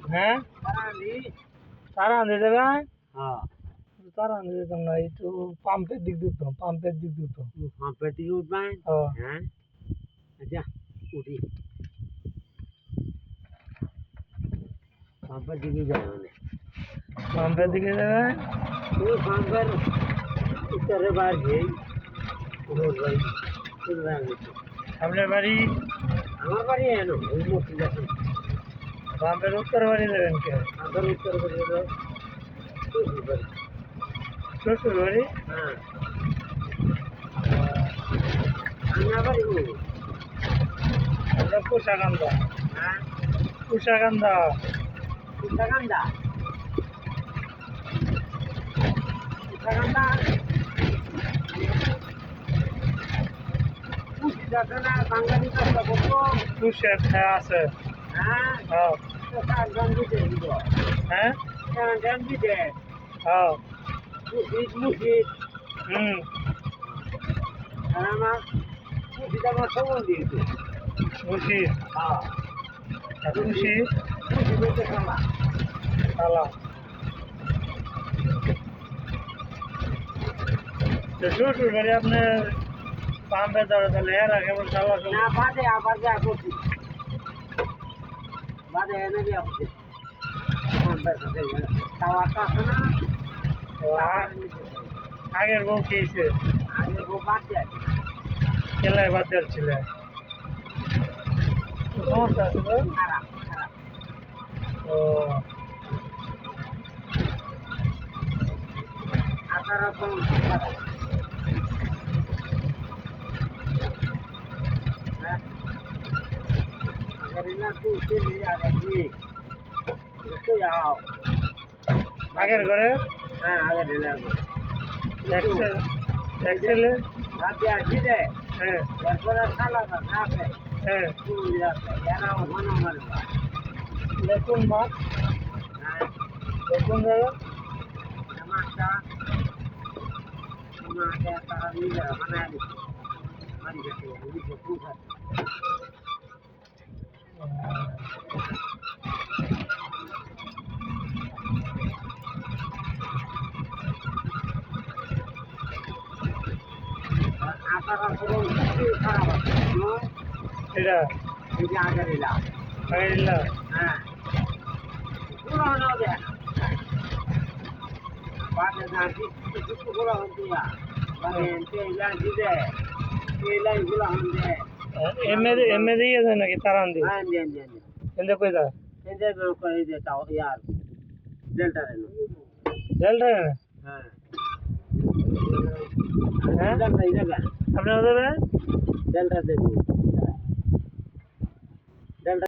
হ্যাঁ তারা আনতে যাবে হ্যাঁ তারা আনতে যেতাম না একটু পাম্পের দিক দিতাম পাম্পের দিক দিতাম পাম্পের দিকে উঠবেন হ্যাঁ হ্যাঁ আচ্ছা উঠি পাম্পের দিকে যাবে মানে পাম্পের দিকে যাবে তুই পাম্পের উত্তরে বার গিয়ে আপনার বাড়ি আমার বাড়ি এনো ওই মসজিদ আছে পাম্পের উত্তর বাড়ি যাবেন কে পাম্পের উত্তরে বাড়ি হলো শ্বশুর বাড়ি শ্বশুর বাড়ি হ্যাঁ আমার বাড়ি আমরা কুশাকান্দা হ্যাঁ কুশাকান্দা উত্তরাখণ্ডা উত্তরাখণ্ডা না বাঙালি কাজটা করতো কুশের আছে হ্যাঁ হ্যাঁ গান দিতে হ্যাঁ গান দিতে হ্যাঁ মুসিদ হুম আর আমার মুসিদ আমার সবল দিয়েছে খুশি হ্যাঁ খুশি মুসিদ হচ্ছে খালা খালা শ্বশুর বাড়ি আপনার পাম্পের দ্বারা তাহলে এর আগে কেমন খালা না বাদে আবার যা করছি বাদে এনে দিয়ে আসছি টাওয়ারটা আছে না আগের বউ খেয়েছে আগে ও বাদ দিয়ে খেলায় বাদ ছিল সমস্যা আছে তো? খারাপ খারাপ ও আসার একদম খারাপ अगर इन्हें तू उससे ले जाएगा ठीक उसको जाओ আগের ঘরে हाँ आगे ले जाओ एक्सेल आप क्या ठीक है হ্যাঁ पर अच्छा लगा साफ है হ্যাঁ तू ले जाता है यार वो होना हमारे पास দেখুন মাছ हाँ দেখুন দাদা नमस्कार हमारे सारा नहीं है बना ली हमारी कहते हैं ये जो पूछा আসার পুরো খারাপ আছে এটা এই যে আগে দিলাম আগে দিলা হ্যাঁ পুরো হলো যে বাদে গাছি কিছু গুলো হচ্ছে না মানে এই গাছি দে এই লাইন গুলো হচ্ছে এমএ দিয়ে আছে নাকি তারান দিয়ে হ্যাঁ দেন দেন এনে কই দা এই যে করে দে তাও यार ডেল্টা রে ডেল্টা হ্যাঁ হ্যাঁ ডেল্টা এই জায়গা আপনারা দেবে ডেল্টা দেবো ডেল্টা